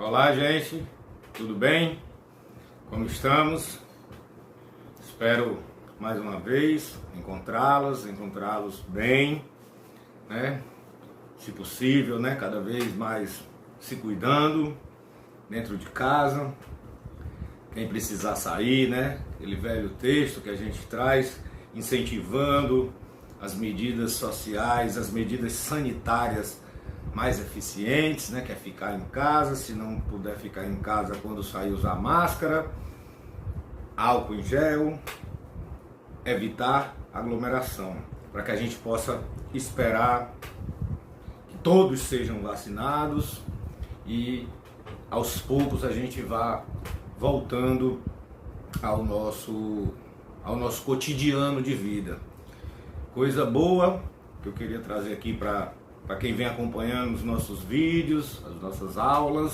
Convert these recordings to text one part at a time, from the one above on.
Olá, gente, tudo bem? Como estamos? Espero mais uma vez encontrá-los bem, né? Se possível, né? Cada vez mais se cuidando dentro de casa. Quem precisar sair, né? Aquele velho texto que a gente traz incentivando as medidas sociais, as medidas sanitárias mais eficientes, né? Que é ficar em casa, se não puder ficar em casa, quando sair, usar máscara, álcool em gel, evitar aglomeração, para que a gente possa esperar que todos sejam vacinados e aos poucos a gente vá voltando ao nosso cotidiano de vida. Coisa boa que eu queria trazer aqui para quem vem acompanhando os nossos vídeos, as nossas aulas,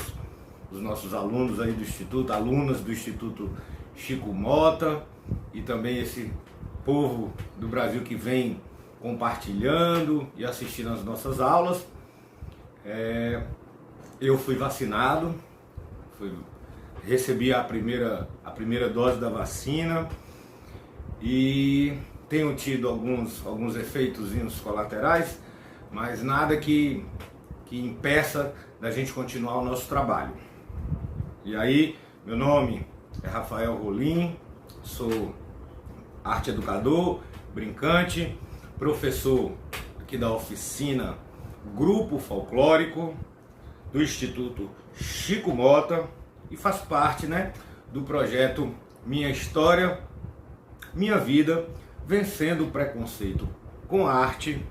os nossos alunos aí do Instituto, alunas do Instituto Chico Mota, e também esse povo do Brasil que vem compartilhando e assistindo às nossas aulas. Eu fui vacinado, recebi a primeira dose da vacina e tenho tido alguns efeitos colaterais, mas nada que impeça da gente continuar o nosso trabalho. E aí, meu nome é Rafael Rolim, sou arte educador, brincante, professor aqui da oficina Grupo Folclórico do Instituto Chico Mota e faço parte, né, do projeto Minha História, Minha Vida, Vencendo o Preconceito com Arte,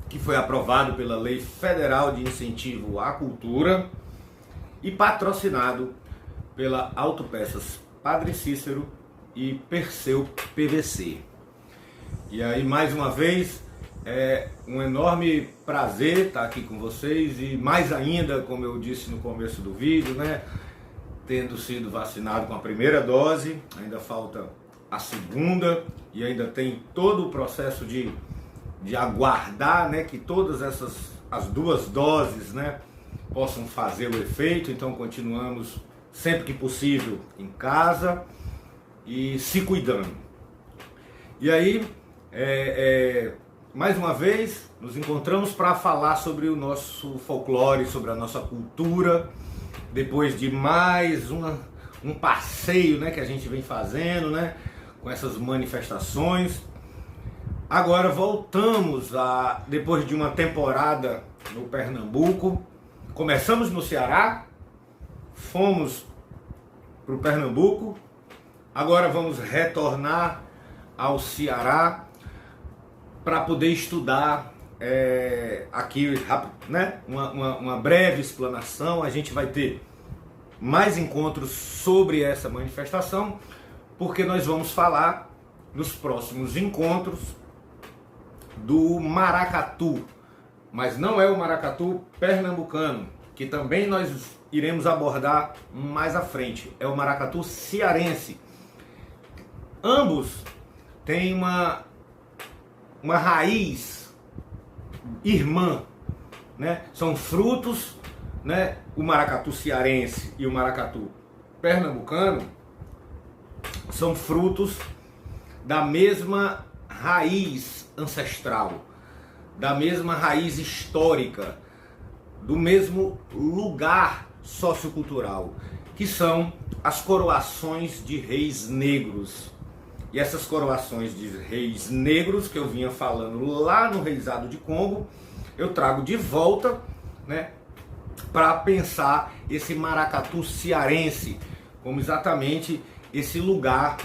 que foi aprovado pela Lei Federal de Incentivo à Cultura e patrocinado pela Autopeças Padre Cícero e Perseu PVC. E aí, mais uma vez, é um enorme prazer estar aqui com vocês e mais ainda, como eu disse no começo do vídeo, né, tendo sido vacinado com a primeira dose, ainda falta a segunda e ainda tem todo o processo de aguardar, né, que todas as duas doses, né, possam fazer o efeito. Então continuamos sempre que possível em casa e se cuidando. E aí, mais uma vez, nos encontramos para falar sobre o nosso folclore, sobre a nossa cultura, depois de mais um passeio, né, que a gente vem fazendo, né, com essas manifestações. Agora voltamos depois de uma temporada no Pernambuco. Começamos no Ceará, fomos para o Pernambuco, agora vamos retornar ao Ceará para poder estudar aqui, né, uma breve explanação. A gente vai ter mais encontros sobre essa manifestação, porque nós vamos falar nos próximos encontros do maracatu, mas não é o maracatu pernambucano, que também nós iremos abordar mais à frente, é o maracatu cearense. Ambos têm uma raiz irmã, né? São frutos, né? O maracatu cearense e o maracatu pernambucano são frutos da mesma raiz ancestral, da mesma raiz histórica, do mesmo lugar sociocultural, que são as coroações de reis negros. E essas coroações de reis negros que eu vinha falando lá no Reisado de Congo, eu trago de volta, né, para pensar esse maracatu cearense como exatamente esse lugar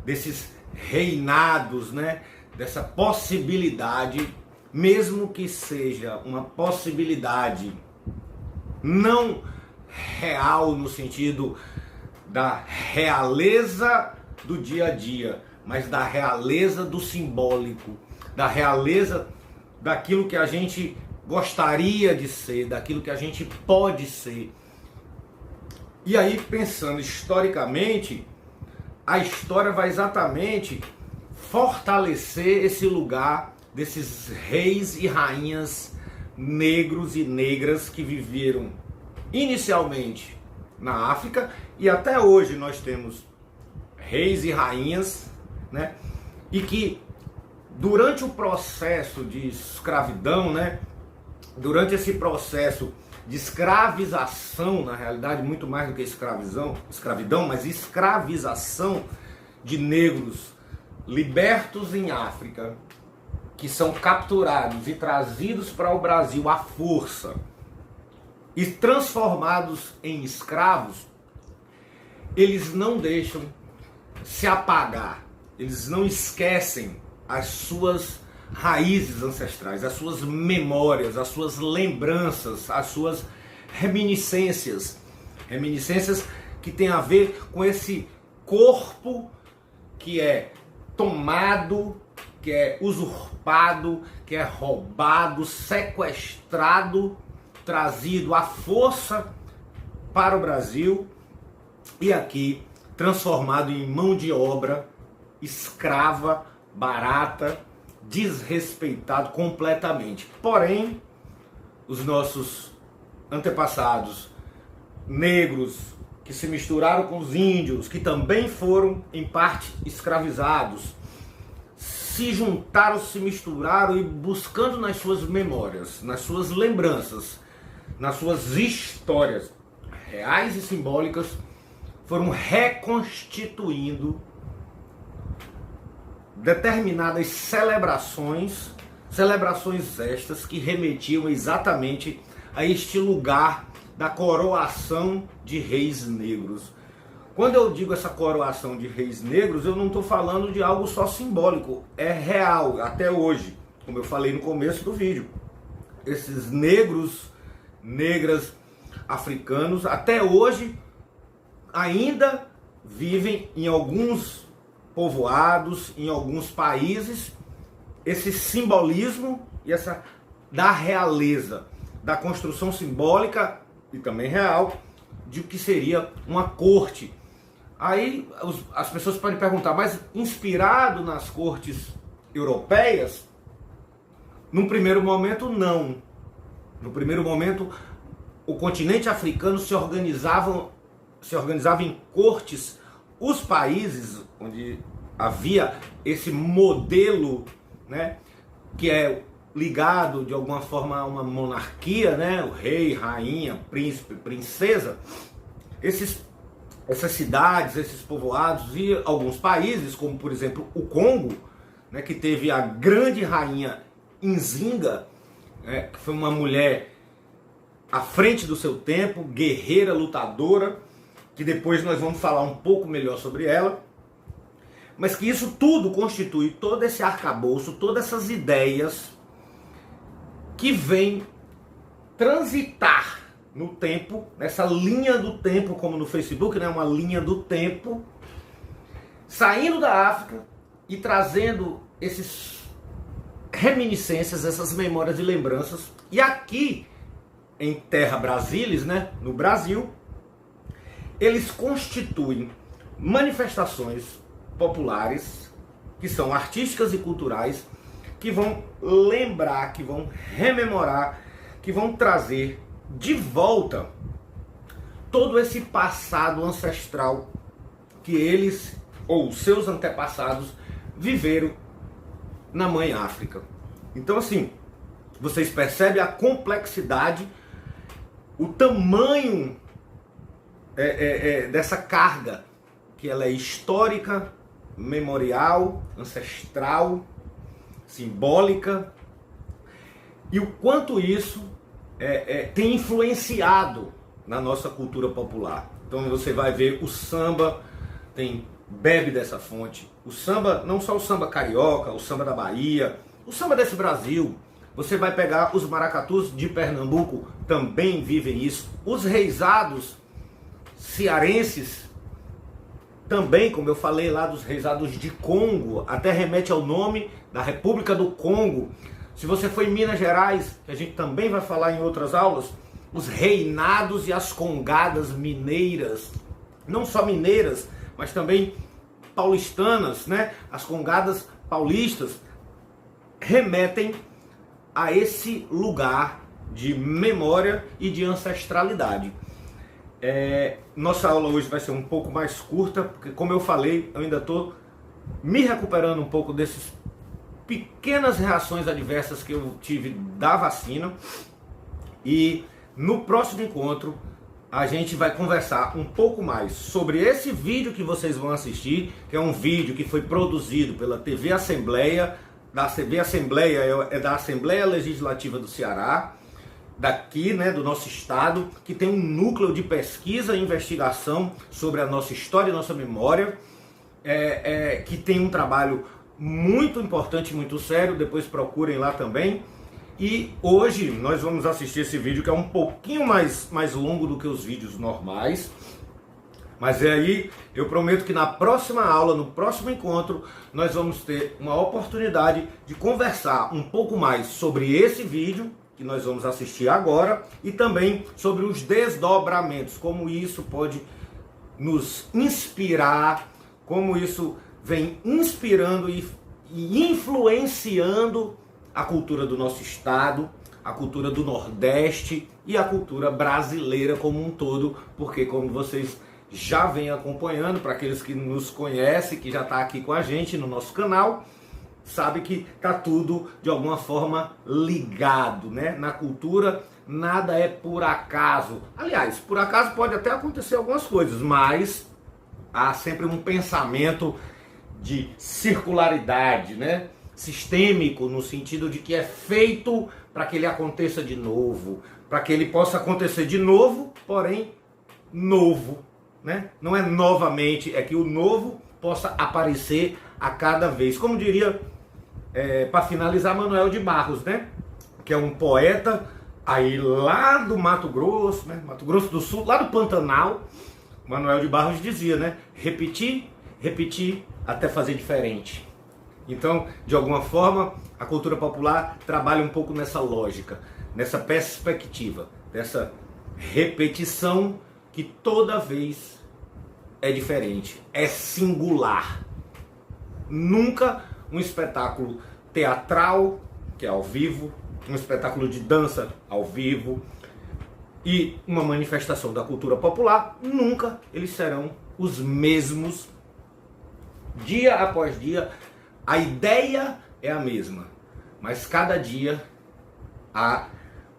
desses reinados, né, dessa possibilidade, mesmo que seja uma possibilidade não real no sentido da realeza do dia a dia, mas da realeza do simbólico, da realeza daquilo que a gente gostaria de ser, daquilo que a gente pode ser. E aí, pensando historicamente, a história vai exatamente fortalecer esse lugar desses reis e rainhas negros e negras que viveram inicialmente na África, e até hoje nós temos reis e rainhas, né? E que durante o processo de escravidão, né? Durante esse processo de escravização, na realidade, muito mais do que escravidão, mas escravização de negros libertos em África, que são capturados e trazidos para o Brasil à força e transformados em escravos, eles não deixam se apagar, eles não esquecem as suas raízes ancestrais, as suas memórias, as suas lembranças, as suas reminiscências que tem a ver com esse corpo que é tomado, que é usurpado, que é roubado, sequestrado, trazido à força para o Brasil e aqui transformado em mão de obra escrava, barata, desrespeitado completamente. Porém, os nossos antepassados negros que se misturaram com os índios, que também foram em parte escravizados, se juntaram, se misturaram e buscando nas suas memórias, nas suas lembranças, nas suas histórias reais e simbólicas, foram reconstituindo determinadas celebrações estas que remetiam exatamente a este lugar da coroação de reis negros. Quando eu digo essa coroação de reis negros, eu não estou falando de algo só simbólico, é real até hoje, como eu falei no começo do vídeo. Esses negros, negras, africanos, até hoje ainda vivem em alguns povoados, em alguns países, esse simbolismo e essa da realeza, da construção simbólica e também real de o que seria uma corte. Aí as pessoas podem perguntar, mas inspirado nas cortes europeias? Num primeiro momento, não. No primeiro momento, o continente africano se organizava em cortes. Os países onde havia esse modelo, né, que é ligado de alguma forma a uma monarquia, né, o rei, rainha, príncipe, princesa, essas cidades, esses povoados e alguns países, como por exemplo o Congo, né, que teve a grande rainha Nzinga, que foi uma mulher à frente do seu tempo, guerreira, lutadora, que depois nós vamos falar um pouco melhor sobre ela, mas que isso tudo constitui todo esse arcabouço, todas essas ideias que vêm transitar no tempo, nessa linha do tempo, como no Facebook, né, uma linha do tempo, saindo da África e trazendo esses reminiscências, essas memórias e lembranças, e aqui em Terra Brasilis, né, no Brasil, eles constituem manifestações populares, que são artísticas e culturais, que vão lembrar, que vão rememorar, que vão trazer de volta todo esse passado ancestral que eles ou seus antepassados viveram na Mãe África. Então, assim, vocês percebem a complexidade, o tamanho dessa carga, que ela é histórica, memorial, ancestral, simbólica, e o quanto isso tem influenciado na nossa cultura popular. Então você vai ver o samba, bebe dessa fonte. O samba, não só o samba carioca, o samba da Bahia, o samba desse Brasil. Você vai pegar os maracatus de Pernambuco, também vivem isso. Os reisados cearenses, também, como eu falei lá dos reisados de Congo, até remete ao nome da República do Congo. Se você for em Minas Gerais, que a gente também vai falar em outras aulas, os reinados e as congadas mineiras, não só mineiras, mas também paulistanas, né? As congadas paulistas remetem a esse lugar de memória e de ancestralidade. Nossa aula hoje vai ser um pouco mais curta, porque, como eu falei, eu ainda estou me recuperando um pouco dessas pequenas reações adversas que eu tive da vacina. E no próximo encontro a gente vai conversar um pouco mais sobre esse vídeo que vocês vão assistir, que é um vídeo que foi produzido pela TV Assembleia, da TV Assembleia, é da Assembleia Legislativa do Ceará, daqui, né, do nosso estado, que tem um núcleo de pesquisa e investigação sobre a nossa história e nossa memória, que tem um trabalho muito importante, muito sério. Depois procurem lá também. E hoje nós vamos assistir esse vídeo, que é um pouquinho mais longo do que os vídeos normais. Mas aí eu prometo que na próxima aula, no próximo encontro, nós vamos ter uma oportunidade de conversar um pouco mais sobre esse vídeo que nós vamos assistir agora e também sobre os desdobramentos, como isso pode nos inspirar, como isso vem inspirando e influenciando a cultura do nosso estado, a cultura do Nordeste e a cultura brasileira como um todo, porque, como vocês já vêm acompanhando, para aqueles que nos conhecem, que já está aqui com a gente no nosso canal, sabe que tá tudo de alguma forma ligado, né? Na cultura nada é por acaso. Aliás, por acaso pode até acontecer algumas coisas, mas há sempre um pensamento de circularidade, né? Sistêmico, no sentido de que é feito para que ele aconteça de novo, para que ele possa acontecer de novo, porém novo, né? Não é novamente, é que o novo possa aparecer a cada vez. Como diria, para finalizar, Manoel de Barros, né? Que é um poeta aí lá do Mato Grosso, né? Mato Grosso do Sul, lá do Pantanal. Manoel de Barros dizia, né? Repetir, repetir até fazer diferente. Então, de alguma forma, a cultura popular trabalha um pouco nessa lógica, nessa perspectiva, dessa repetição que toda vez é diferente, é singular. Nunca um espetáculo teatral, que é ao vivo, um espetáculo de dança ao vivo e uma manifestação da cultura popular, nunca eles serão os mesmos dia após dia. A ideia é a mesma, mas cada dia há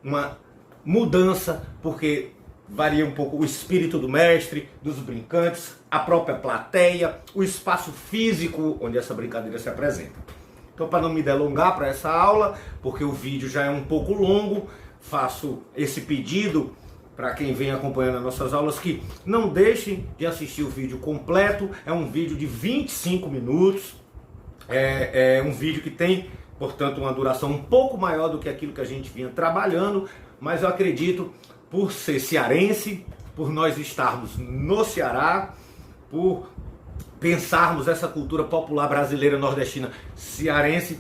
uma mudança, porque varia um pouco o espírito do mestre, dos brincantes, a própria plateia, o espaço físico onde essa brincadeira se apresenta. Então, para não me delongar para essa aula, porque o vídeo já é um pouco longo, faço esse pedido para quem vem acompanhando as nossas aulas, que não deixem de assistir o vídeo completo. É um vídeo de 25 minutos, é um vídeo que tem, portanto, uma duração um pouco maior do que aquilo que a gente vinha trabalhando, mas eu acredito, por ser cearense, por nós estarmos no Ceará, por pensarmos essa cultura popular brasileira nordestina cearense,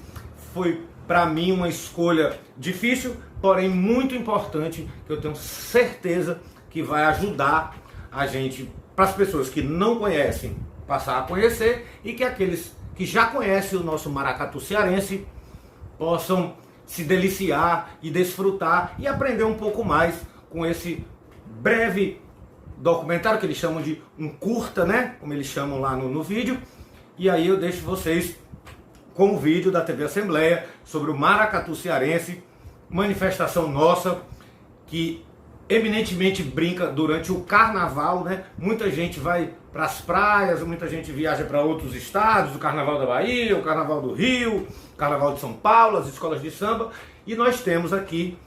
foi para mim uma escolha difícil, porém muito importante, que eu tenho certeza que vai ajudar a gente, para as pessoas que não conhecem, passar a conhecer, e que aqueles que já conhecem o nosso maracatu cearense possam se deliciar e desfrutar e aprender um pouco mais com esse breve documentário que eles chamam de um curta, né? Como eles chamam lá no vídeo. E aí eu deixo vocês com o vídeo da TV Assembleia sobre o maracatu cearense, manifestação nossa que eminentemente brinca durante o carnaval, né? Muita gente vai para as praias, muita gente viaja para outros estados, o Carnaval da Bahia, o Carnaval do Rio, o Carnaval de São Paulo, as escolas de samba, e nós temos aqui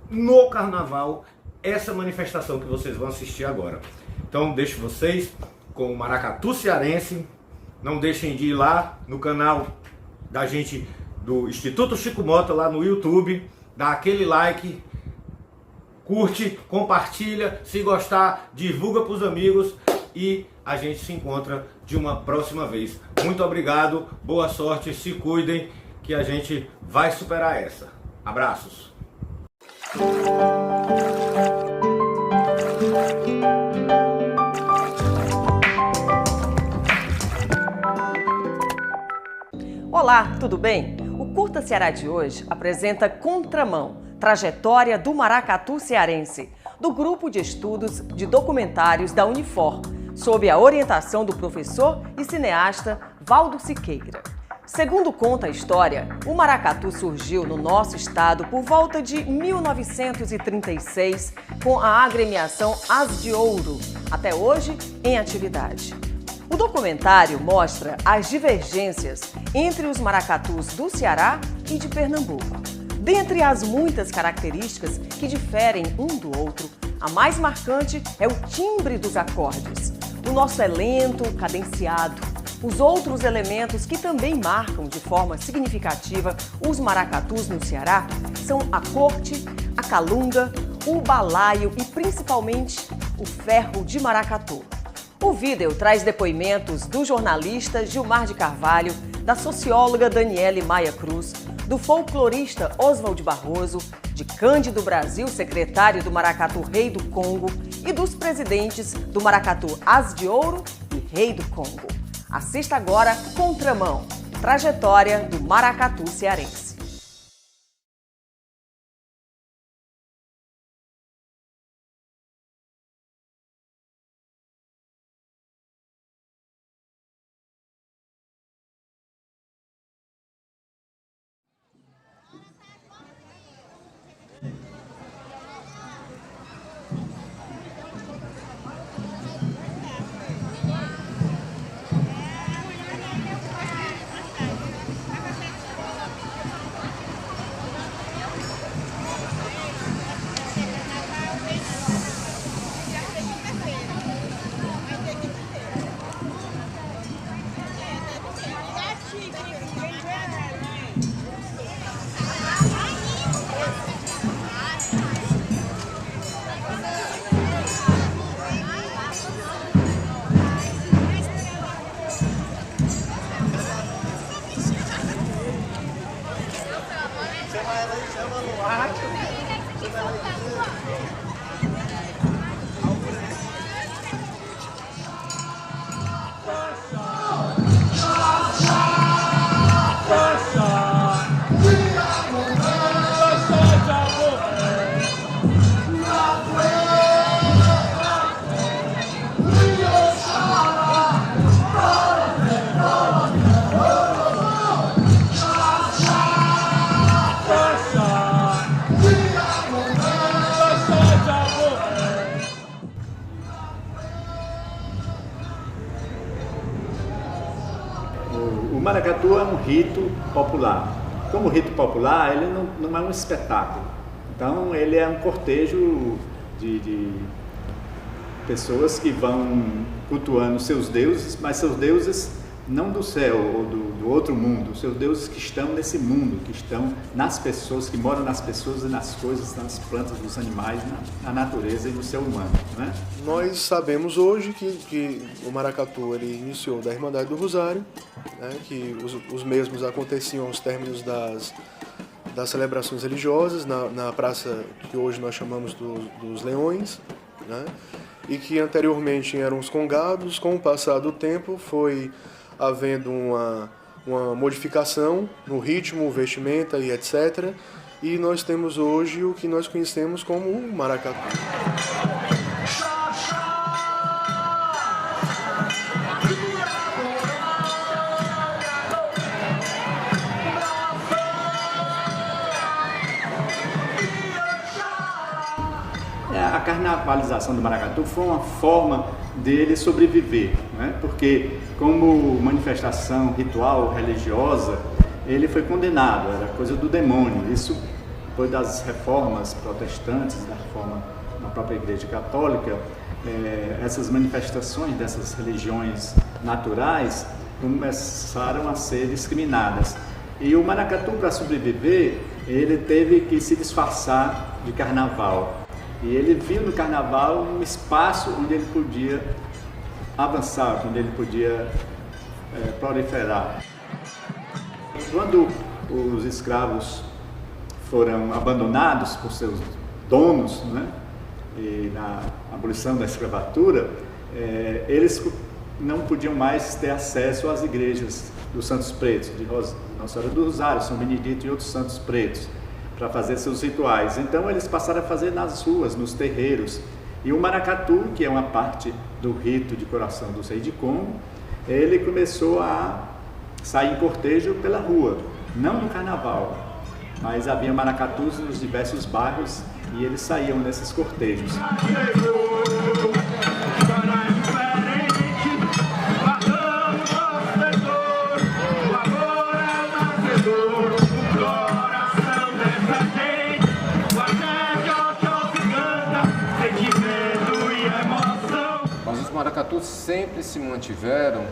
no Carnaval essa manifestação que vocês vão assistir agora. Então deixo vocês com o maracatu cearense. Não deixem de ir lá no canal da gente do Instituto Chico Mota, lá no YouTube, dá aquele like, curte, compartilha, se gostar, divulga para os amigos e a gente se encontra de uma próxima vez. Muito obrigado, boa sorte, se cuidem que a gente vai superar essa. Abraços! Olá, tudo bem? O Curta Ceará de hoje apresenta Contramão, Trajetória do Maracatu Cearense, do Grupo de Estudos de Documentários da Unifor, sob a orientação do professor e cineasta Valdo Siqueira. Segundo conta a história, o maracatu surgiu no nosso estado por volta de 1936 com a agremiação As de Ouro, até hoje em atividade. O documentário mostra as divergências entre os maracatus do Ceará e de Pernambuco. Dentre as muitas características que diferem um do outro, a mais marcante é o timbre dos acordes. O nosso é lento, cadenciado. Os outros elementos que também marcam de forma significativa os maracatus no Ceará são a corte, a calunga, o balaio e principalmente o ferro de maracatu. O vídeo traz depoimentos do jornalista Gilmar de Carvalho, da socióloga Daniele Maia Cruz, do folclorista Oswald Barroso, de Cândido Brasil, secretário do Maracatu Rei do Congo, e dos presidentes do Maracatu As de Ouro e Rei do Congo. Assista agora Contramão, trajetória do maracatu cearense. O maracatu é um rito popular. Como rito popular, ele não é um espetáculo. Então, ele é um cortejo de pessoas que vão cultuando seus deuses, mas seus deuses não do céu ou do outro mundo, seus deuses que estão nesse mundo, que estão nas pessoas, que moram nas pessoas e nas coisas, nas plantas, nos animais, na natureza e no ser humano, né? Nós sabemos hoje que o maracatu ele iniciou da Irmandade do Rosário, né, que os mesmos aconteciam aos términos das celebrações religiosas na praça que hoje nós chamamos dos Leões, né, e que anteriormente eram os congados. Com o passar do tempo foi havendo uma modificação no ritmo, vestimenta e etc. E nós temos hoje o que nós conhecemos como o maracatu. A carnavalização do maracatu foi uma forma dele sobreviver, né? Porque como manifestação ritual religiosa, ele foi condenado, era coisa do demônio. Isso depois das reformas protestantes, da reforma na própria Igreja Católica, essas manifestações dessas religiões naturais começaram a ser discriminadas. E o maracatu, para sobreviver, ele teve que se disfarçar de carnaval. E ele viu no carnaval um espaço onde ele podia avançar, onde ele podia proliferar. Quando os escravos foram abandonados por seus donos, né, e na abolição da escravatura, eles não podiam mais ter acesso às igrejas dos Santos Pretos, de Nossa Senhora do Rosário, São Benedito e outros santos pretos. para fazer seus rituais. Então eles passaram a fazer nas ruas, nos terreiros. E o maracatu, que é uma parte do rito de coroação do rei de Congo, ele começou a sair em cortejo pela rua, não no carnaval, mas havia maracatus nos diversos bairros e eles saíam nesses cortejos. Mas os maracatus sempre se mantiveram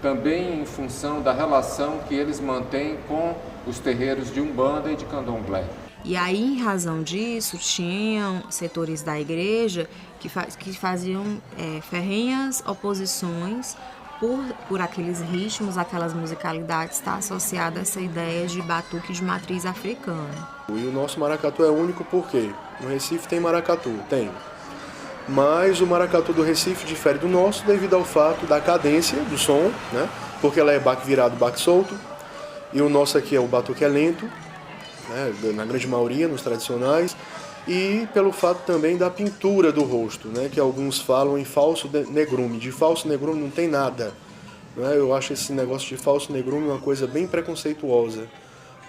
também em função da relação que eles mantêm com os terreiros de Umbanda e de Candomblé. E aí, em razão disso, tinham setores da igreja que faziam ferrenhas oposições por aqueles ritmos, aquelas musicalidades, está associada a essa ideia de batuque de matriz africana. E o nosso maracatu é único porque no Recife tem maracatu, tem. Mas o maracatu do Recife difere do nosso devido ao fato da cadência do som, né? Porque ela é baque virado, baque solto. E o nosso aqui é o batuque é lento, né? Na grande maioria, nos tradicionais. E pelo fato também da pintura do rosto, né? Que alguns falam em falso negrume. De falso negrume não tem nada. Né? Eu acho esse negócio de falso negrume uma coisa bem preconceituosa.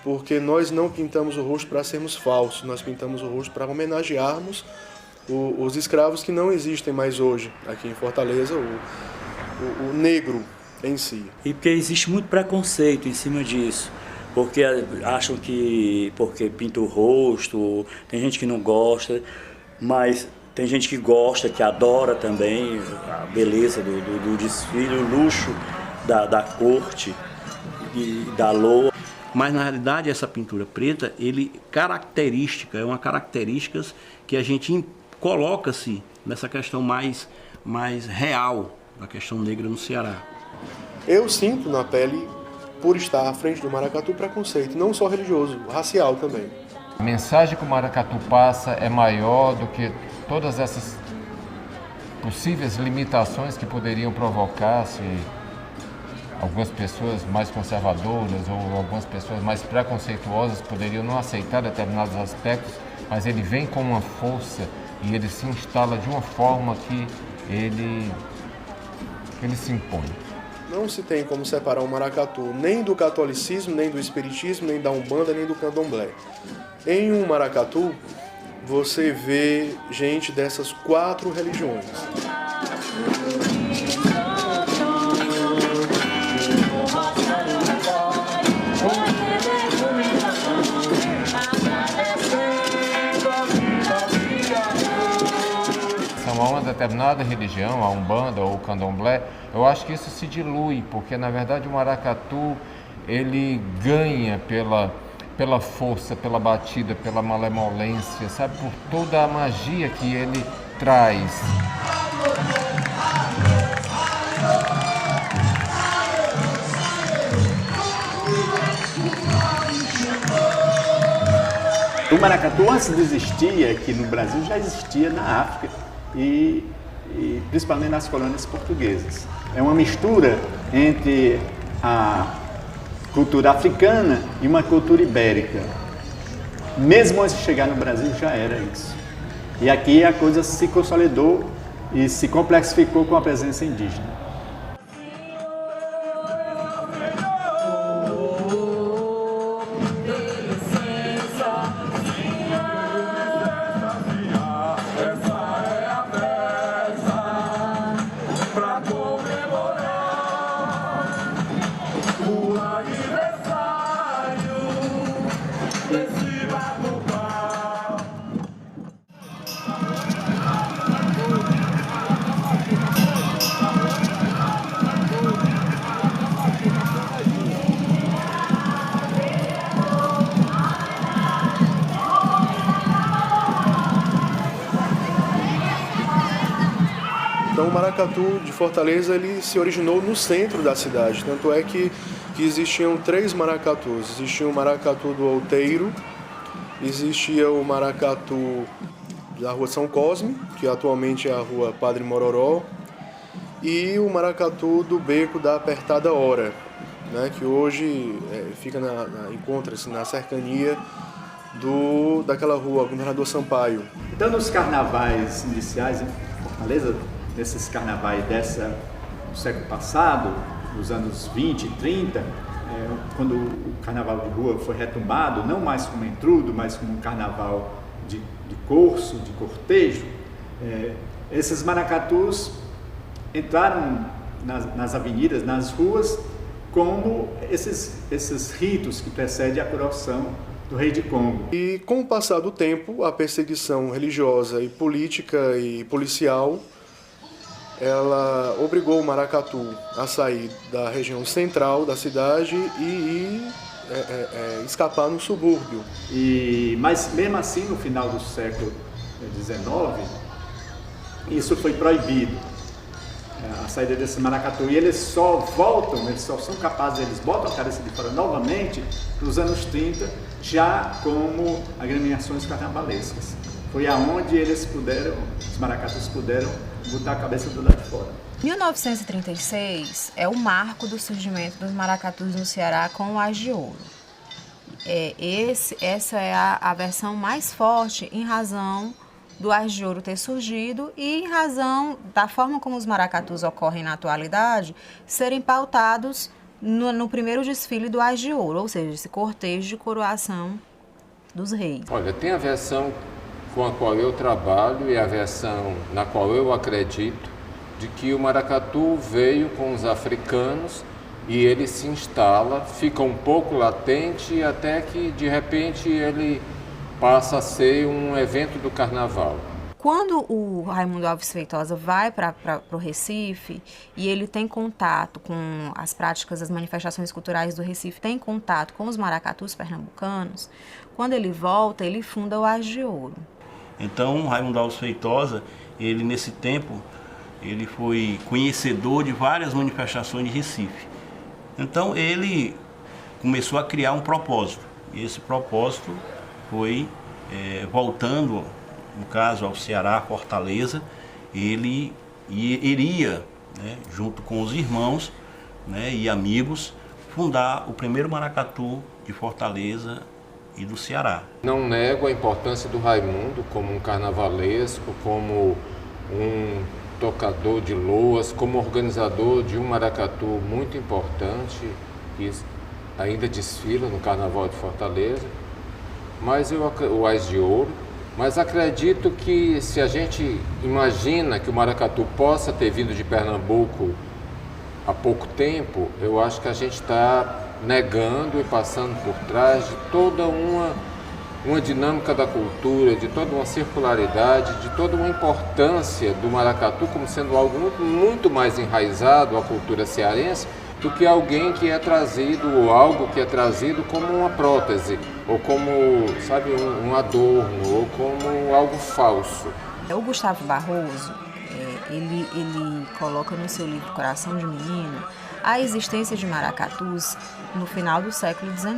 Porque nós não pintamos o rosto para sermos falsos, nós pintamos o rosto para homenagearmos os escravos que não existem mais hoje aqui em Fortaleza, o negro em si. E porque existe muito preconceito em cima disso, porque acham que porque pinta o rosto, tem gente que não gosta, mas tem gente que gosta, que adora também a beleza do desfile, o luxo da corte e da loa. Mas na realidade essa pintura preta, é uma característica que a gente coloca-se nessa questão mais real da questão negra no Ceará. Eu sinto na pele, por estar à frente do maracatu, preconceito, não só religioso, racial também. A mensagem que o maracatu passa é maior do que todas essas possíveis limitações que poderiam provocar se algumas pessoas mais conservadoras ou algumas pessoas mais preconceituosas poderiam não aceitar determinados aspectos, mas ele vem com uma força e ele se instala de uma forma que ele se impõe. Não se tem como separar o maracatu nem do catolicismo, nem do espiritismo, nem da umbanda, nem do candomblé. Em um maracatu, você vê gente dessas 4 religiões. A uma determinada religião, a Umbanda ou o Candomblé, eu acho que isso se dilui, porque na verdade o maracatu ele ganha pela força, pela batida, pela malemolência, sabe, por toda a magia que ele traz. O maracatu antes de existir aqui no Brasil já existia na África. E principalmente nas colônias portuguesas. É uma mistura entre a cultura africana e uma cultura ibérica. Mesmo antes de chegar no Brasil já era isso. E aqui a coisa se consolidou e se complexificou com a presença indígena. Então o maracatu de Fortaleza ele se originou no centro da cidade, tanto é que existiam 3 maracatus. Existia o maracatu do Outeiro, existia o maracatu da Rua São Cosme, que atualmente é a Rua Padre Mororó, e o maracatu do Beco da Apertada Hora, né, que hoje encontra-se na cercania daquela rua Governador Sampaio. Então, nos carnavais iniciais em Fortaleza, nesses carnavais do século passado, nos anos 20 e 30, quando o carnaval de rua foi retomado, não mais como entrudo, mas como um carnaval de curso, de cortejo, esses maracatus entraram nas avenidas, nas ruas, como esses ritos que precedem a coroação do rei de Congo. E com o passar do tempo, a perseguição religiosa e política e policial, ela obrigou o maracatu a sair da região central da cidade e escapar no subúrbio. Mas mesmo assim, no final do século XIX, isso foi proibido, a saída desse maracatu. E eles só voltam, eles só são capazes, eles botam a cabeça de fora novamente nos anos 30, já como agremiações carnavalescas. Foi aonde os maracatus puderam botar a cabeça do lado de fora. 1936 é o marco do surgimento dos maracatus no Ceará com o Ás de Ouro. Essa é a versão mais forte em razão do Ás de Ouro ter surgido e em razão da forma como os maracatus ocorrem na atualidade serem pautados no primeiro desfile do Ás de Ouro, ou seja, esse cortejo de coroação dos reis. Olha, tem a versão com a qual eu trabalho e a versão na qual eu acredito de que o maracatu veio com os africanos e ele se instala, fica um pouco latente até que de repente ele passa a ser um evento do carnaval. Quando o Raimundo Alves Feitosa vai para o Recife e ele tem contato com as práticas, as manifestações culturais do Recife, tem contato com os maracatus pernambucanos, quando ele volta, ele funda o Ás de Ouro. Então, Raimundo Alves Feitosa, ele nesse tempo, ele foi conhecedor de várias manifestações de Recife. Então, ele começou a criar um propósito. E esse propósito foi voltando, no caso, ao Ceará, Fortaleza. Ele iria, junto com os irmãos e amigos, fundar o primeiro maracatu de Fortaleza e do Ceará. Não nego a importância do Raimundo como um carnavalesco, como um tocador de loas, como organizador de um maracatu muito importante, que ainda desfila no Carnaval de Fortaleza, o Ás de Ouro. Mas acredito que se a gente imagina que o maracatu possa ter vindo de Pernambuco há pouco tempo, eu acho que a gente está negando e passando por trás de toda uma dinâmica da cultura, de toda uma circularidade, de toda uma importância do maracatu como sendo algo muito mais enraizado à cultura cearense do que alguém que é trazido, ou algo que é trazido como uma prótese, ou como, sabe, um adorno, ou como algo falso. O Gustavo Barroso, ele coloca no seu livro Coração de Menino a existência de maracatus no final do século XIX.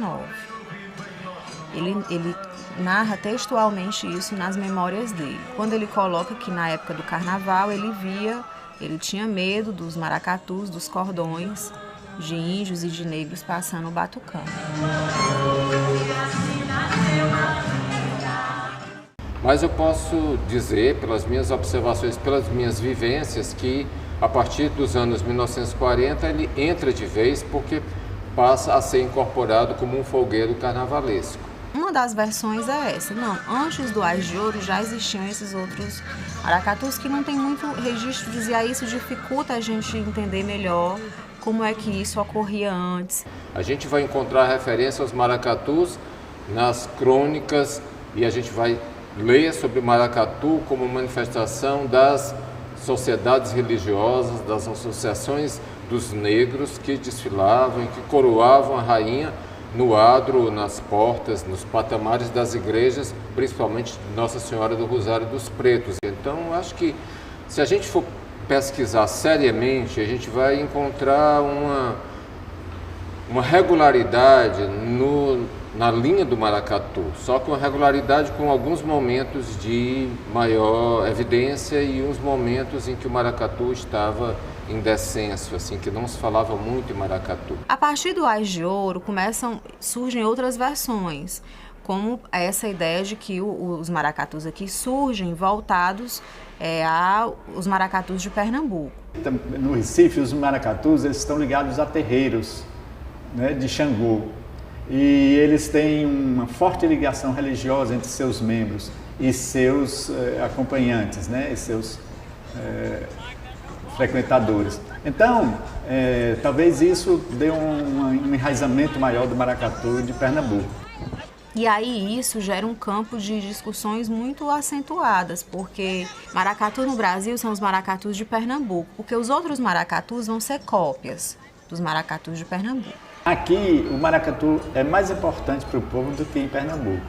Ele narra textualmente isso nas memórias dele. Quando ele coloca que na época do carnaval ele tinha medo dos maracatus, dos cordões de índios e de negros passando o batucão. Mas eu posso dizer, pelas minhas observações, pelas minhas vivências, que a partir dos anos 1940 ele entra de vez porque passa a ser incorporado como um folguedo carnavalesco. Uma das versões é essa. Não, antes do Ás de Ouro já existiam esses outros maracatus que não tem muito registro, dizia isso dificulta a gente entender melhor como é que isso ocorria antes. A gente vai encontrar referência aos maracatus nas crônicas e a gente vai ler sobre o maracatu como manifestação das sociedades religiosas, das associações dos negros que desfilavam e que coroavam a rainha no adro, nas portas, nos patamares das igrejas, principalmente Nossa Senhora do Rosário dos Pretos. Então, acho que se a gente for pesquisar seriamente, a gente vai encontrar uma regularidade na linha do maracatu, só que uma regularidade com alguns momentos de maior evidência e uns momentos em que o maracatu estava em descenso, assim, que não se falava muito em maracatu. A partir do Ás de Ouro surgem outras versões, como essa ideia de que os maracatus aqui surgem voltados aos maracatus de Pernambuco. No Recife, os maracatus eles estão ligados a terreiros, né, de Xangô, e eles têm uma forte ligação religiosa entre seus membros e seus acompanhantes, né, e seus frequentadores. Então, talvez isso dê um enraizamento maior do maracatu de Pernambuco. E aí isso gera um campo de discussões muito acentuadas, porque maracatu no Brasil são os maracatus de Pernambuco, porque os outros maracatus vão ser cópias dos maracatus de Pernambuco. Aqui o maracatu é mais importante para o povo do que em Pernambuco,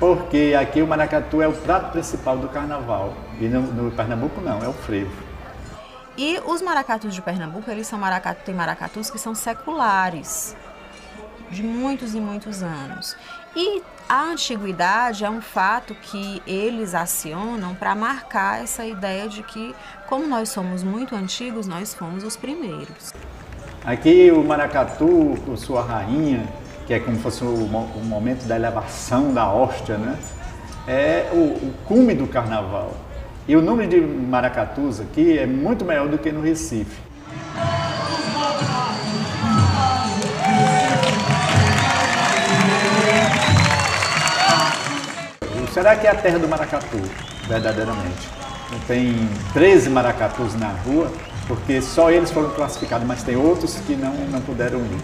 porque aqui o maracatu é o prato principal do carnaval, e no Pernambuco não, é o frevo. E os maracatus de Pernambuco, eles são tem maracatus que são seculares, de muitos e muitos anos. E a antiguidade é um fato que eles acionam para marcar essa ideia de que, como nós somos muito antigos, nós fomos os primeiros. Aqui o maracatu, com sua rainha, que é como se fosse o momento da elevação da hóstia, né? É o cume do carnaval. E o número de maracatus aqui é muito maior do que no Recife. Será que é a terra do maracatu, verdadeiramente? Tem 13 maracatus na rua, porque só eles foram classificados, mas tem outros que não puderam ir.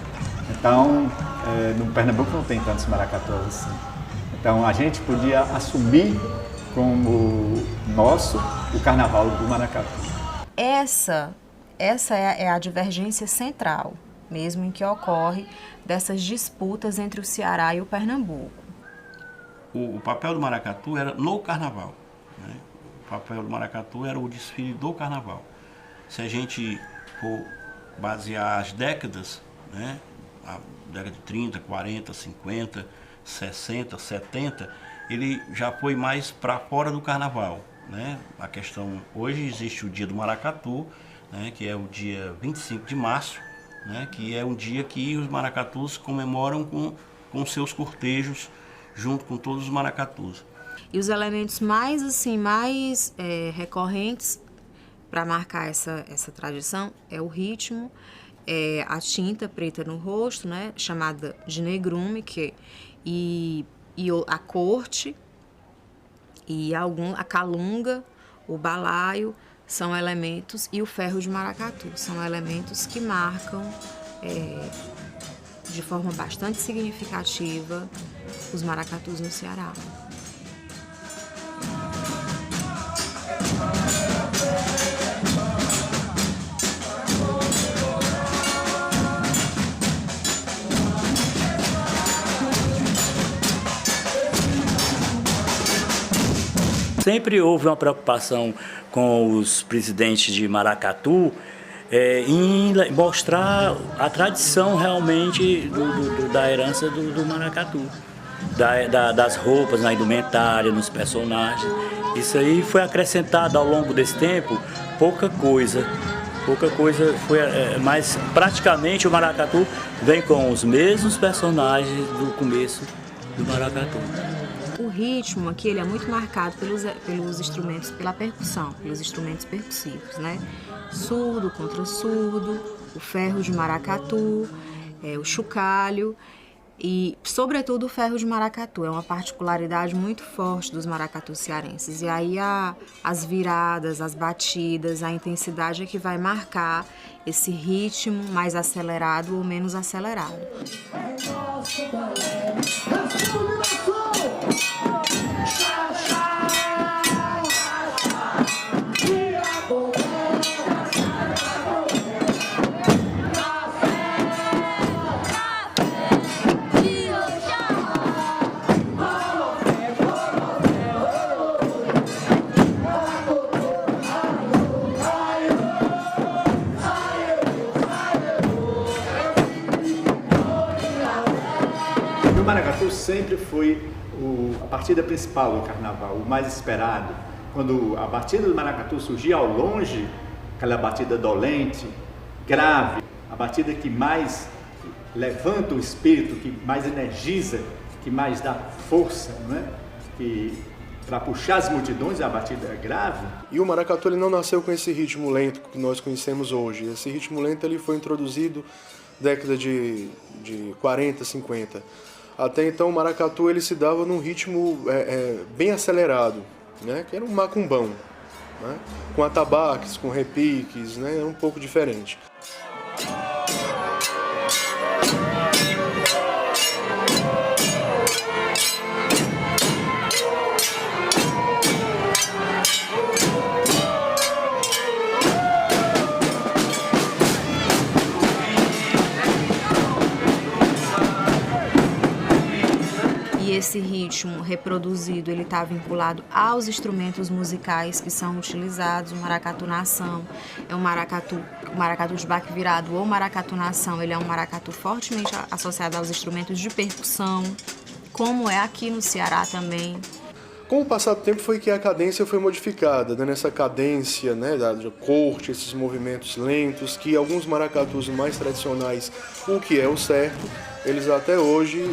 Então, no Pernambuco não tem tantos maracatus assim. Então, a gente podia assumir como nosso o carnaval do maracatu. Essa é a divergência central, mesmo em que ocorre dessas disputas entre o Ceará e o Pernambuco. O papel do maracatu era no carnaval, né? O papel do maracatu era o desfile do carnaval. Se a gente for basear as décadas, né? A década de 30, 40, 50, 60, 70, ele já foi mais para fora do carnaval, né? A questão, hoje existe o dia do maracatu, né? Que é o dia 25 de março, né? Que é um dia que os maracatus comemoram com seus cortejos, junto com todos os maracatus. E os elementos mais recorrentes para marcar essa tradição é o ritmo, a tinta preta no rosto, né, chamada de negrume, e a corte, e a calunga, o balaio, são elementos, e o ferro de maracatu, são elementos que marcam de forma bastante significativa os maracatus no Ceará. Sempre houve uma preocupação com os presidentes de maracatu em mostrar a tradição realmente da herança do maracatu, das roupas, na indumentária, nos personagens. Isso aí foi acrescentado ao longo desse tempo, pouca coisa foi, mas praticamente o maracatu vem com os mesmos personagens do começo do maracatu. O ritmo aqui ele é muito marcado pelos instrumentos, pela percussão, pelos instrumentos percussivos, né? Surdo contra surdo, o ferro de maracatu, o chocalho e, sobretudo, o ferro de maracatu. É uma particularidade muito forte dos maracatus cearenses. E aí as viradas, as batidas, a intensidade é que vai marcar esse ritmo mais acelerado ou menos acelerado. O maracatu sempre foi a partida principal do carnaval, o mais esperado. Quando a batida do maracatu surgia ao longe, aquela batida dolente, grave, a batida que mais levanta o espírito, que mais energiza, que mais dá força, não é? Para puxar as multidões, a batida é grave. E o maracatu ele não nasceu com esse ritmo lento que nós conhecemos hoje. Esse ritmo lento ele foi introduzido década de 40, 50. Até então o maracatu ele se dava num ritmo bem acelerado, né? Que era um macumbão, né? Com atabaques, com repiques, né? Era um pouco diferente. Esse ritmo reproduzido, ele está vinculado aos instrumentos musicais que são utilizados. O maracatu-nação é um maracatu de baque virado ou maracatu-nação, ele é um maracatu fortemente associado aos instrumentos de percussão, como é aqui no Ceará também. Com o passar do tempo foi que a cadência foi modificada, dando essa cadência, né, da corte, esses movimentos lentos, que alguns maracatus mais tradicionais, o que é o certo, eles até hoje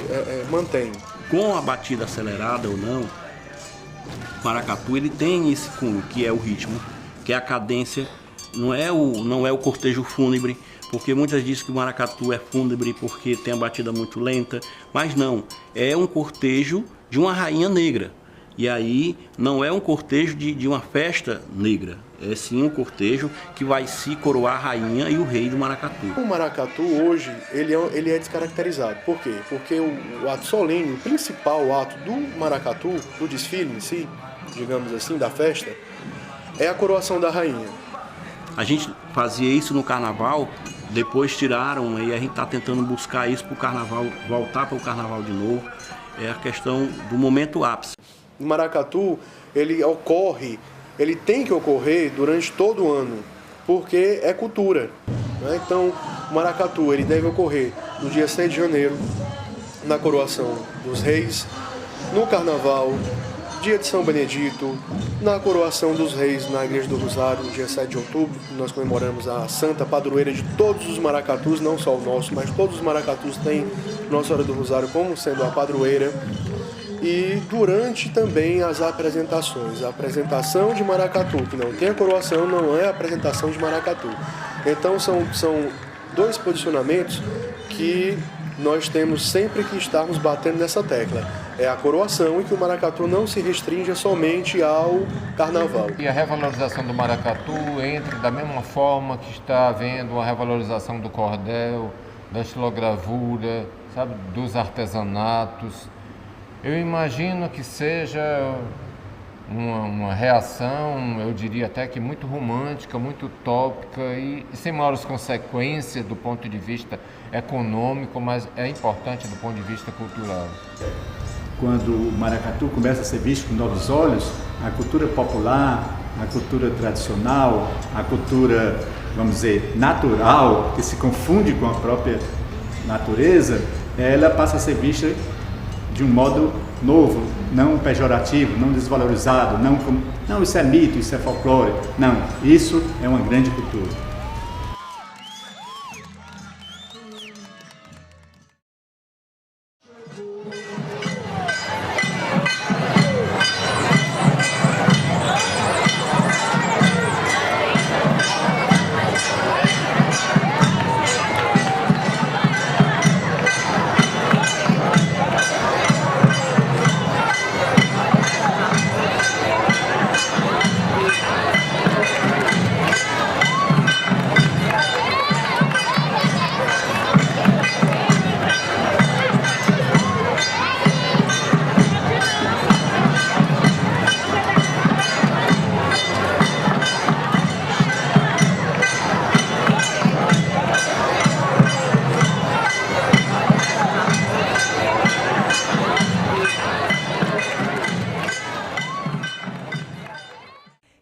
mantêm. Com a batida acelerada ou não, o maracatu ele tem esse cunho, que é o ritmo, que é a cadência, não é o cortejo fúnebre, porque muitas dizem que o maracatu é fúnebre porque tem a batida muito lenta, mas não, é um cortejo de uma rainha negra. E aí não é um cortejo de uma festa negra, é sim um cortejo que vai se coroar a rainha e o rei do maracatu. O maracatu hoje ele é descaracterizado. Por quê? Porque o ato solene, o principal ato do maracatu, do desfile em si, digamos assim, da festa, é a coroação da rainha. A gente fazia isso no carnaval, depois tiraram e a gente está tentando buscar isso para o carnaval, voltar para o carnaval de novo. É a questão do momento ápice. O maracatu, ele tem que ocorrer durante todo o ano, porque é cultura, né? Então, o maracatu ele deve ocorrer no dia 6 de janeiro, na coroação dos reis, no carnaval, dia de São Benedito, na coroação dos reis na Igreja do Rosário, no dia 7 de outubro, nós comemoramos a santa padroeira de todos os maracatus, não só o nosso, mas todos os maracatus têm Nossa Senhora do Rosário como sendo a padroeira. E durante também as apresentações, a apresentação de maracatu, que não tem a coroação, não é a apresentação de maracatu. Então são dois posicionamentos que nós temos sempre que estarmos batendo nessa tecla. É a coroação e que o maracatu não se restringe somente ao carnaval. E a revalorização do maracatu entra da mesma forma que está havendo uma revalorização do cordel, da estilogravura, sabe, dos artesanatos. Eu imagino que seja uma reação, eu diria até que muito romântica, muito utópica e sem maiores consequências do ponto de vista econômico, mas é importante do ponto de vista cultural. Quando o maracatu começa a ser visto com novos olhos, a cultura popular, a cultura tradicional, a cultura, vamos dizer, natural, que se confunde com a própria natureza, ela passa a ser vista de um modo novo, não pejorativo, não desvalorizado, não, isso é mito, isso é folclore. Não, isso é uma grande cultura.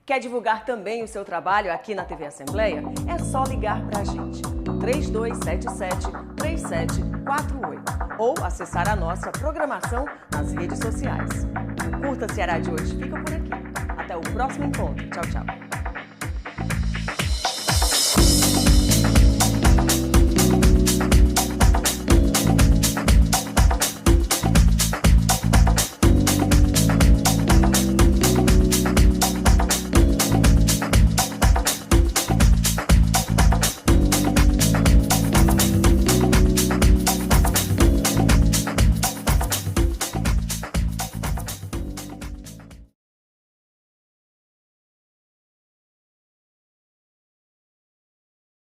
Quer divulgar também o seu trabalho aqui na TV Assembleia? É só ligar para a gente, 3277-3748, ou acessar a nossa programação nas redes sociais. O Curta Ceará de hoje fica por aqui. Até o próximo encontro. Tchau, tchau.